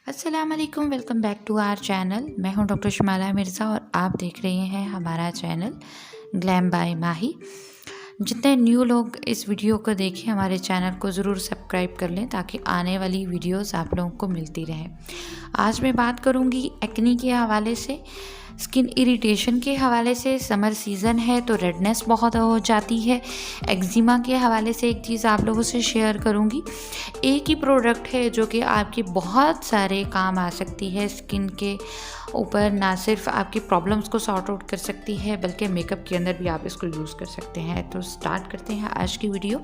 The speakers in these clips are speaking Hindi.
अस्सलाम वालेकुम, welcome back to our channel. मैं हूं डॉक्टर शमाला मिर्ज़ा और आप देख रहे हैं हमारा चैनल ग्लैम बाय माही। जितने न्यू लोग इस वीडियो को देखें हमारे चैनल को ज़रूर सब्सक्राइब कर लें ताकि आने वाली वीडियोस आप लोगों को मिलती रहें। आज मैं बात करूंगी एक्ने के हवाले से, स्किन इरिटेशन के हवाले से। समर सीज़न है तो रेडनेस बहुत हो जाती है। एक्जिमा के हवाले से एक चीज़ आप लोगों से शेयर करूंगी। एक ही प्रोडक्ट है जो कि आपके बहुत सारे काम आ सकती है स्किन के ऊपर। ना सिर्फ आपकी प्रॉब्लम्स को सॉर्ट आउट कर सकती है बल्कि मेकअप के अंदर भी आप इसको यूज़ कर सकते हैं। तो स्टार्ट करते हैं आज की वीडियो।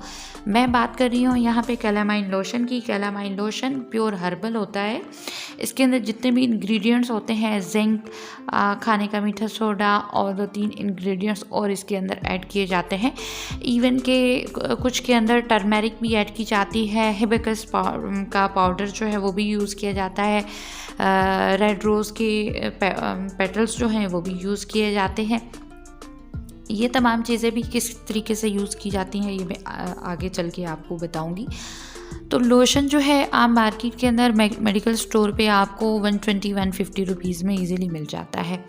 मैं बात कर रही हूँ यहाँ पे कैलामाइन लोशन की। कैलामाइन लोशन प्योर हर्बल होता है। इसके अंदर जितने भी इंग्रेडिएंट्स होते हैं, जिंक, खाने का मीठा सोडा और 2-3 इंग्रेडिएंट्स और इसके अंदर ऐड किए जाते हैं। इवन के कुछ के अंदर टर्मेरिक भी ऐड की जाती है। हिबिस्कस का पाउडर जो है वो भी यूज़ किया जाता है। रेड रोज़ के पेटल्स जो हैं वो भी यूज़ किए जाते हैं। ये तमाम चीज़ें भी किस तरीके से यूज़ की जाती हैं ये मैं आगे चल के आपको बताऊंगी। तो लोशन जो है आप मार्केट के अंदर मेडिकल स्टोर पे आपको 120-150 रुपीज़ में इजीली मिल जाता है।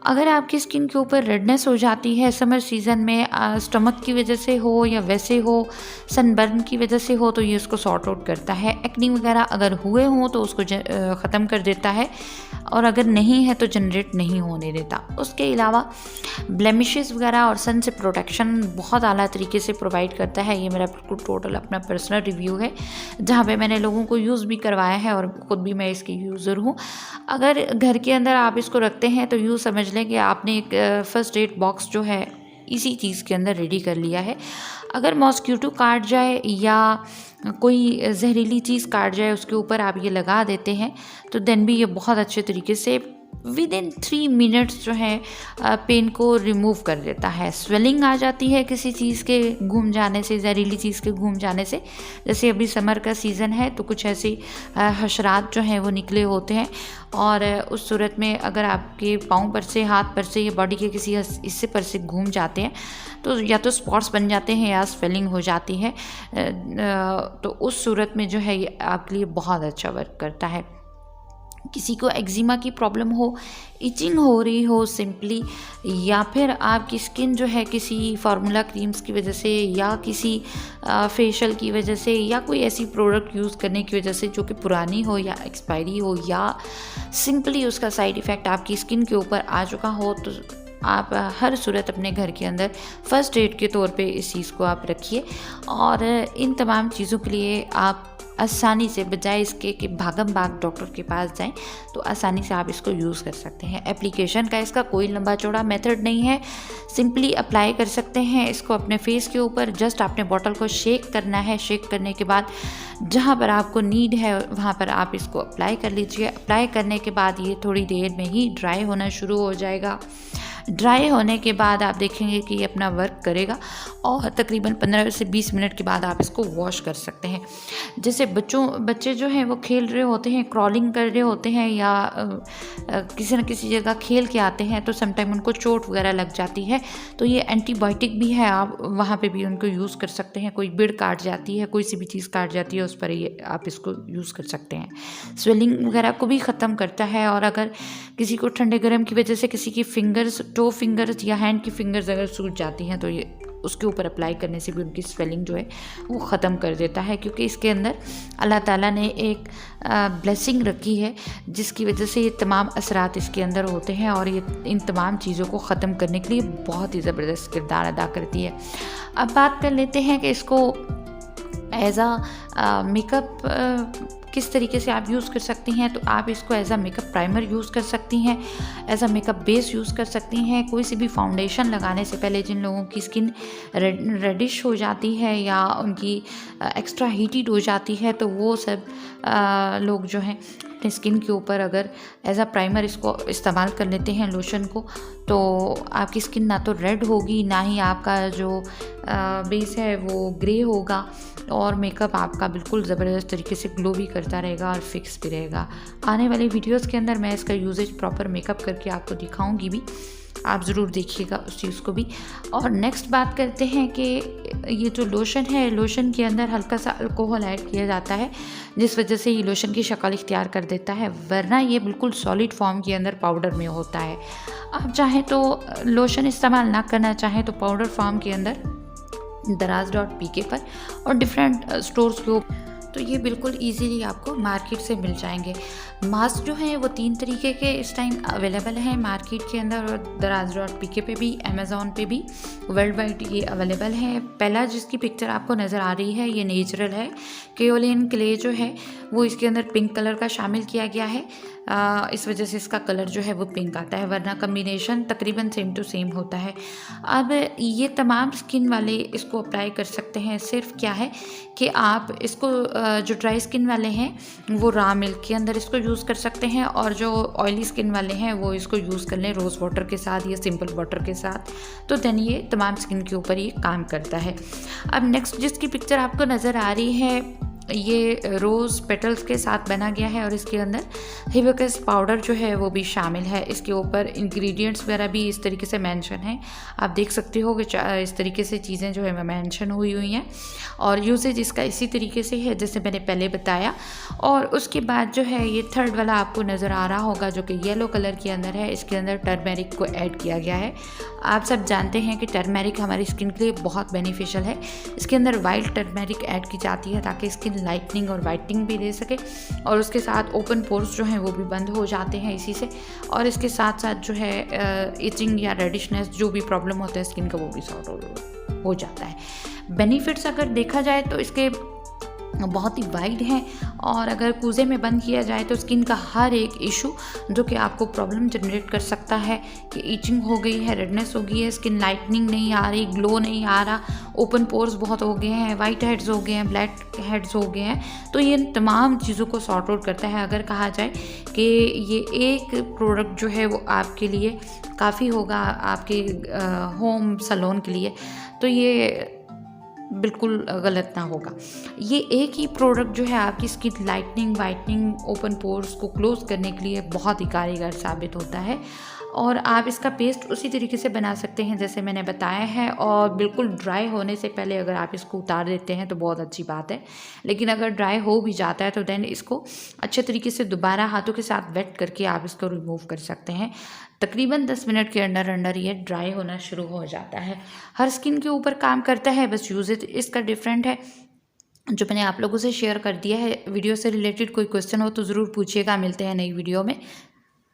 अगर आपकी स्किन के ऊपर रेडनेस हो जाती है समर सीज़न में, स्टमक की वजह से हो या वैसे हो, सनबर्न की वजह से हो, तो ये उसको सॉर्ट आउट करता है। एक्नी वगैरह अगर हुए हों तो उसको ख़त्म कर देता है और अगर नहीं है तो जनरेट नहीं होने देता। उसके अलावा ब्लेमिशेस वगैरह और सन से प्रोटेक्शन बहुत आला तरीके से प्रोवाइड करता है। ये मेरा बिल्कुल टोटल अपना पर्सनल रिव्यू है जहाँ पे मैंने लोगों को यूज़ भी करवाया है और ख़ुद भी मैं इसकी यूज़र हूँ। अगर घर के अंदर आप इसको रखते हैं तो यूँ समझ लें कि आपने एक फर्स्ट एड बॉक्स जो है इसी चीज़ के अंदर रेडी कर लिया है। अगर मॉस्किटो काट जाए या कोई जहरीली चीज़ काट जाए उसके ऊपर आप ये लगा देते हैं तो देन भी ये बहुत अच्छे तरीके से विदिन 3 मिनट्स जो है पेन को रिमूव कर देता है। स्वेलिंग आ जाती है किसी चीज़ के घूम जाने से, जहरीली चीज़ के घूम जाने से। जैसे अभी समर का सीज़न है तो कुछ ऐसे हशरात जो हैं वो निकले होते हैं और उस सूरत में अगर आपके पाँव पर से, हाथ पर से या बॉडी के किसी हिस्से पर से घूम जाते हैं तो या तो स्पॉट्स बन जाते हैं या स्वेलिंग हो जाती है। तो उस सूरत में जो है ये आपके लिए बहुत अच्छा वर्क करता है। किसी को एक्जिमा की प्रॉब्लम हो, इचिंग हो रही हो सिंपली, या फिर आपकी स्किन जो है किसी फार्मूला क्रीम्स की वजह से या किसी फेशियल की वजह से या कोई ऐसी प्रोडक्ट यूज़ करने की वजह से जो कि पुरानी हो या एक्सपायरी हो या सिंपली उसका साइड इफ़ेक्ट आपकी स्किन के ऊपर आ चुका हो, तो आप हर सूरत अपने घर के अंदर फ़र्स्ट एड के तौर पे इस चीज़ को आप रखिए। और इन तमाम चीज़ों के लिए आप आसानी से, बजाय इसके कि भागम भाग डॉक्टर के पास जाएं, तो आसानी से आप इसको यूज़ कर सकते हैं। एप्लीकेशन का इसका कोई लंबा चौड़ा मेथड नहीं है, सिंपली अप्लाई कर सकते हैं इसको अपने फेस के ऊपर। जस्ट आपने बॉटल को शेक करना है। शेक करने के बाद जहाँ पर आपको नीड है वहाँ पर आप इसको अप्लाई कर लीजिए। अप्लाई करने के बाद ये थोड़ी देर में ही ड्राई होना शुरू हो जाएगा। ड्राई होने के बाद आप देखेंगे कि ये अपना वर्क करेगा और तकरीबन 15 से 20 मिनट के बाद आप इसको वॉश कर सकते हैं। जैसे बच्चे जो हैं वो खेल रहे होते हैं, क्रॉलिंग कर रहे होते हैं या किसी न किसी जगह खेल के आते हैं तो समटाइम उनको चोट वगैरह लग जाती है, तो ये एंटीबायोटिक भी है, आप वहाँ पे भी उनको यूज़ कर सकते हैं। कोई बिड़ काट जाती है, कोई सी भी चीज़ काट जाती है, उस पर ये आप इसको यूज़ कर सकते हैं। स्वेलिंग वगैरह को भी ख़त्म करता है। और अगर किसी को ठंडे गर्म की वजह से किसी की फिंगर्स, टो फिंगर्स या हैंड की फिंगर्स अगर सूज जाती हैं तो ये उसके ऊपर अप्लाई करने से भी उनकी स्वेलिंग जो है वो ख़त्म कर देता है, क्योंकि इसके अंदर अल्लाह ताला ने एक ब्लेसिंग रखी है जिसकी वजह से ये तमाम असरात इसके अंदर होते हैं और ये इन तमाम चीज़ों को ख़त्म करने के लिए बहुत ही ज़बरदस्त किरदार अदा करती है। अब बात कर लेते हैं कि इसको एज आ मेकअप किस तरीके से आप यूज़ कर सकती हैं। तो आप इसको एज आ मेकअप प्राइमर यूज़ कर सकती हैं, एज आ मेकअप बेस यूज़ कर सकती हैं। कोई सी भी फाउंडेशन लगाने से पहले जिन लोगों की स्किन रेडिश हो जाती है या उनकी एक्स्ट्रा हीटेड हो जाती है तो वो सब लोग जो हैं अपने स्किन के ऊपर अगर एज आ प्राइमर इसको इस्तेमाल कर लेते हैं लोशन को, तो आपकी स्किन ना तो रेड होगी, ना ही आपका जो बेस है वो ग्रे होगा और मेकअप आपका बिल्कुल ज़बरदस्त तरीके से ग्लो भी करता रहेगा और फिक्स भी रहेगा। आने वाले वीडियोस के अंदर मैं इसका यूजेज प्रॉपर मेकअप करके आपको दिखाऊंगी भी, आप ज़रूर देखिएगा उस चीज़ को भी। और नेक्स्ट बात करते हैं कि ये जो लोशन है, लोशन के अंदर हल्का सा अल्कोहल ऐड किया जाता है, जिस वजह से ये लोशन की शक्ल इख्तियार कर देता है, वरना ये बिल्कुल सॉलिड फॉर्म के अंदर पाउडर में होता है। आप चाहें तो लोशन इस्तेमाल ना करना चाहें तो पाउडर फॉर्म के अंदर daraz.pk पर और डिफरेंट स्टोर्स के तो ये बिल्कुल इजीली आपको मार्केट से मिल जाएंगे। मास्क जो हैं वो 3 तरीके के इस टाइम अवेलेबल हैं मार्केट के अंदर, और daraz.pk पे भी, अमेज़ॉन पे भी, वर्ल्ड वाइड ये अवेलेबल है। पहला जिसकी पिक्चर आपको नज़र आ रही है ये नेचुरल है, केओलिन क्ले जो है वो इसके अंदर पिंक कलर का शामिल किया गया है, इस वजह से इसका कलर जो है वो पिंक आता है, वरना कम्बिनेशन तकरीबन सेम टू सेम होता है। अब ये तमाम स्किन वाले इसको अप्लाई कर सकते हैं। सिर्फ क्या है कि आप इसको जो ड्राई स्किन वाले हैं वो रॉ मिल्क के अंदर इसको यूज़ कर सकते हैं, और जो ऑयली स्किन वाले हैं वो इसको यूज़ कर लें रोज़ वाटर के साथ या सिंपल वाटर के साथ, तो देन ये तमाम स्किन के ऊपर ये काम करता है। अब नेक्स्ट जिसकी पिक्चर आपको नज़र आ रही है ये रोज़ पेटल्स के साथ बना गया है, और इसके अंदर हिबिस्कस पाउडर जो है वो भी शामिल है। इसके ऊपर इंग्रेडिएंट्स वगैरह भी इस तरीके से मेंशन है, आप देख सकते हो कि इस तरीके से चीज़ें जो है मेंशन हुई हैं, और यूसेज इसका इसी तरीके से है जैसे मैंने पहले बताया। और उसके बाद जो है ये थर्ड वाला आपको नज़र आ रहा होगा जो कि येलो कलर के अंदर है, इसके अंदर टर्मेरिक को ऐड किया गया है। आप सब जानते हैं कि टर्मेरिक हमारी स्किन के लिए बहुत बेनिफिशियल है। इसके अंदर वाइल्ड टर्मेरिक ऐड की जाती है ताकि स्किन लाइटनिंग और वाइटनिंग भी दे सके, और उसके साथ ओपन पोर्स जो हैं वो भी बंद हो जाते हैं इसी से, और इसके साथ साथ जो है इचिंग या रेडिशनेस जो भी प्रॉब्लम होता है स्किन का वो भी सॉर्ट हो जाता है। बेनिफिट्स अगर देखा जाए तो इसके बहुत ही वाइड हैं, और अगर कूजे में बंद किया जाए तो स्किन का हर एक इशू जो कि आपको प्रॉब्लम जनरेट कर सकता है कि ईचिंग हो गई है, रेडनेस हो गई है, स्किन लाइटनिंग नहीं आ रही, ग्लो नहीं आ रहा, ओपन पोर्स बहुत हो गए हैं, वाइट हेड्स हो गए हैं, ब्लैक हेड्स हो गए हैं, तो ये तमाम चीज़ों को सॉर्ट आउट करता है। अगर कहा जाए कि ये एक प्रोडक्ट जो है वो आपके लिए काफ़ी होगा आपके होम सैलून के लिए, तो ये बिल्कुल गलत ना होगा। ये एक ही प्रोडक्ट जो है आपकी skin lightening, whitening, open pores को क्लोज करने के लिए बहुत ही कारगर साबित होता है, और आप इसका पेस्ट उसी तरीके से बना सकते हैं जैसे मैंने बताया है, और बिल्कुल ड्राई होने से पहले अगर आप इसको उतार देते हैं तो बहुत अच्छी बात है, लेकिन अगर ड्राई हो भी जाता है तो देन इसको अच्छे तरीके से दोबारा हाथों के साथ वेट करके आप इसको रिमूव कर सकते हैं। तकरीबन 10 मिनट के अंदर अंदर ये ड्राई होना शुरू हो जाता है। हर स्किन के ऊपर काम करता है, बस यूजेज इसका डिफरेंट है जो मैंने आप लोगों से शेयर कर दिया है। वीडियो से रिलेटेड कोई क्वेश्चन हो तो ज़रूर पूछिएगा। मिलते हैं नई वीडियो में।